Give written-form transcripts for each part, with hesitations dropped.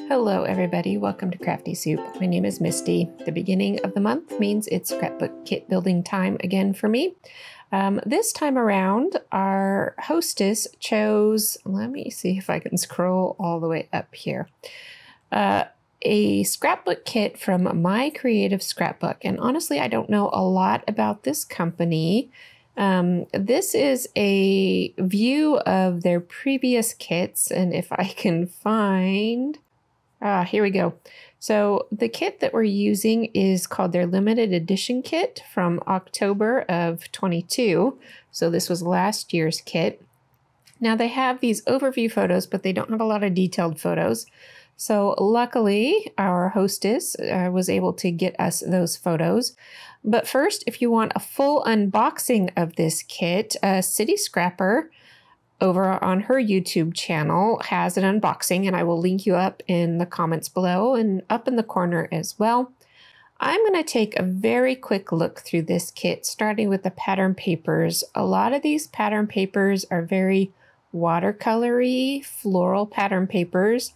Hello everybody, welcome to Crafty Soup. My name is Misty. The beginning of the month means it's scrapbook kit building time again for me. This time around, our hostess chose, let me see if I can scroll all the way up here, a scrapbook kit from My Creative Scrapbook. And honestly, I don't know a lot about this company. This is a view of their previous kits, and if I can find... here we go. So the kit that we're using is called their limited edition kit from October of 22. So this was last year's kit. Now they have these overview photos, but they don't have a lot of detailed photos. So luckily our hostess was able to get us those photos. But first, if you want a full unboxing of this kit, City Scrapper over on her YouTube channel has an unboxing, and I will link you up in the comments below and up in the corner as well. I'm going to take a very quick look through this kit, starting with the pattern papers. A lot of these pattern papers are very watercolory, floral pattern papers.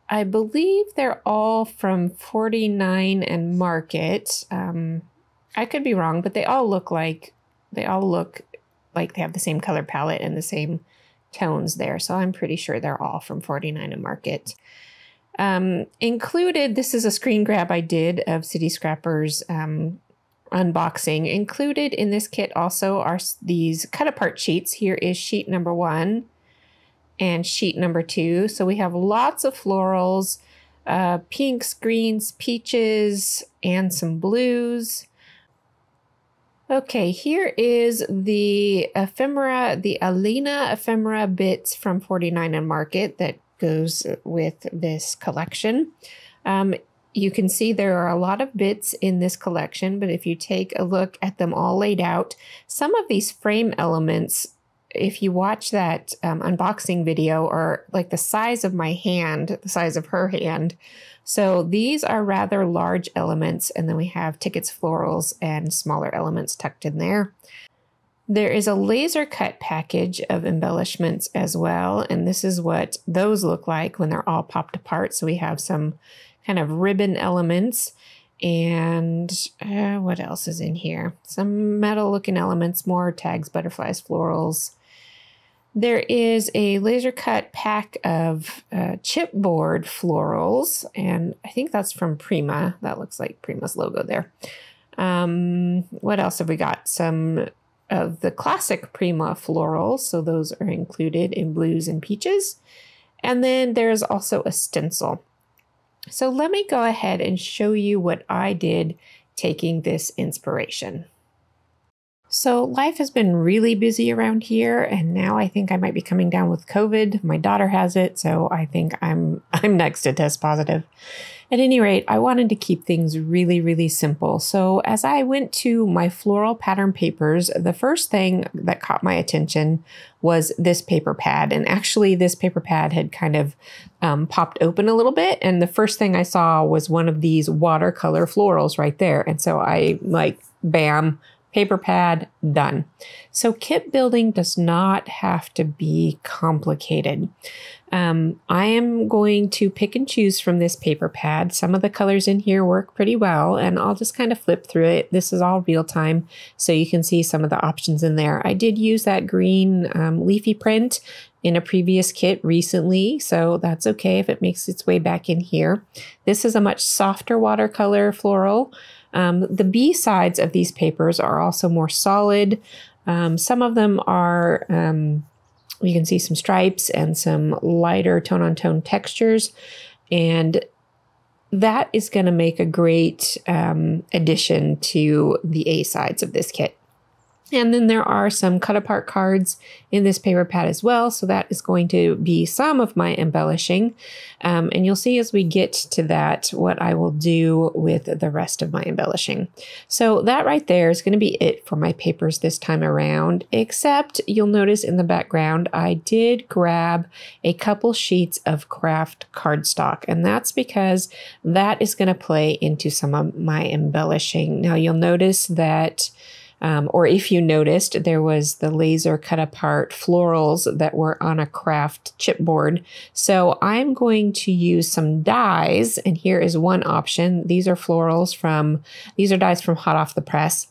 I believe they're all from 49 and Market. I could be wrong, but they all look like they have the same color palette and the same tones there. So I'm pretty sure they're all from 49 and Market. Included, this is a screen grab I did of City Scrapper's unboxing. Included in this kit also are these cut apart sheets. Here is sheet number 1 and sheet number 2. So we have lots of florals, pinks, greens, peaches, and some blues. Okay, here is the ephemera, the Alina ephemera bits from 49 and Market that goes with this collection. You can see there are a lot of bits in this collection, but if you take a look at them all laid out, some of these frame elements, if you watch that unboxing video, are like the size of my hand, the size of her hand. So these are rather large elements, and then we have tickets, florals, and smaller elements tucked in there. There is a laser cut package of embellishments as well, and this is what those look like when they're all popped apart. So we have some kind of ribbon elements, and what else is in here? Some metal looking elements, more tags, butterflies, florals. There is a laser cut pack of chipboard florals, and I think that's from Prima. That looks like Prima's logo there. What else have we got? Some of the classic Prima florals, so those are included in blues and peaches. And then there's also a stencil. So let me go ahead and show you what I did taking this inspiration. So life has been really busy around here, and now I think I might be coming down with COVID. My daughter has it, so I think I'm next to test positive. At any rate, I wanted to keep things really, really simple. So as I went to my floral pattern papers, the first thing that caught my attention was this paper pad. And actually this paper pad had kind of popped open a little bit. And the first thing I saw was one of these watercolor florals right there. And so I bam, paper pad, done. So kit building does not have to be complicated. I am going to pick and choose from this paper pad. Some of the colors in here work pretty well, and I'll just kind of flip through it. This is all real time, so you can see some of the options in there. I did use that green leafy print in a previous kit recently, so that's okay if it makes its way back in here. This is a much softer watercolor floral. The B sides of these papers are also more solid. Some of them are, you can see some stripes and some lighter tone-on-tone textures. And that is going to make a great addition to the A sides of this kit. And then there are some cut apart cards in this paper pad as well. So that is going to be some of my embellishing. And you'll see as we get to that, what I will do with the rest of my embellishing. So that right there is going to be it for my papers this time around, except you'll notice in the background, I did grab a couple sheets of craft cardstock. And that's because that is going to play into some of my embellishing. Now you'll notice that Or if you noticed, there was the laser cut apart florals that were on a craft chipboard. So I'm going to use some dies, and here is one option. These are dies from hot off the press.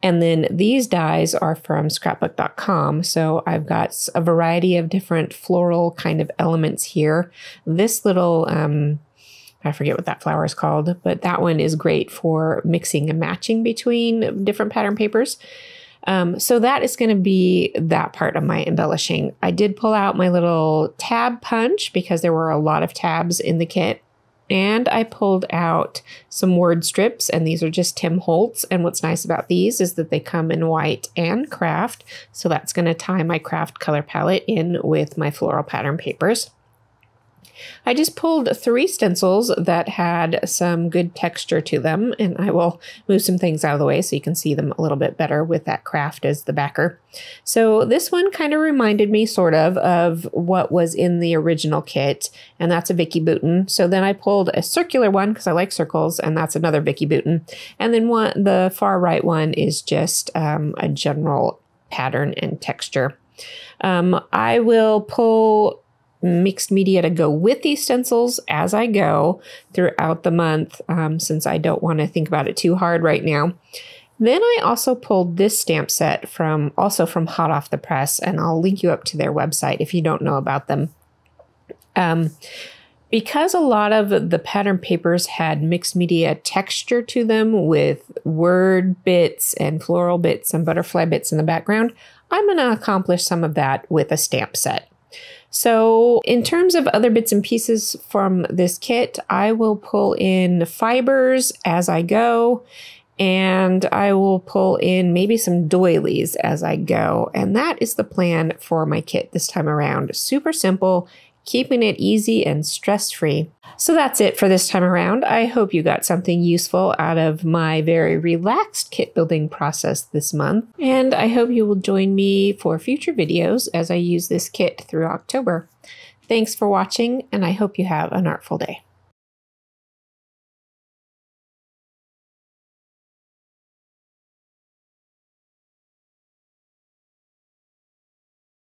And then these dies are from scrapbook.com. So I've got a variety of different floral kind of elements here. This little, I forget what that flower is called, but that one is great for mixing and matching between different pattern papers. So that is going to be that part of my embellishing. I did pull out my little tab punch because there were a lot of tabs in the kit. And I pulled out some word strips, and these are just Tim Holtz. And what's nice about these is that they come in white and craft. So that's going to tie my craft color palette in with my floral pattern papers. I just pulled 3 stencils that had some good texture to them, and I will move some things out of the way so you can see them a little bit better with that craft as the backer. So this one kind of reminded me sort of what was in the original kit, and that's a Vicki Boutin. So then I pulled a circular one because I like circles, and that's another Vicki Boutin. And then the far right one is just a general pattern and texture. I will pull mixed media to go with these stencils as I go throughout the month, since I don't want to think about it too hard right now. Then I also pulled this stamp set from Hot Off the Press, and I'll link you up to their website if you don't know about them. Because a lot of the pattern papers had mixed media texture to them with word bits and floral bits and butterfly bits in the background, I'm going to accomplish some of that with a stamp set. So in terms of other bits and pieces from this kit, I will pull in fibers as I go, and I will pull in maybe some doilies as I go. And that is the plan for my kit this time around. Super simple, keeping it easy and stress-free. So that's it for this time around. I hope you got something useful out of my very relaxed kit building process this month. And I hope you will join me for future videos as I use this kit through October. Thanks for watching, and I hope you have an artful day.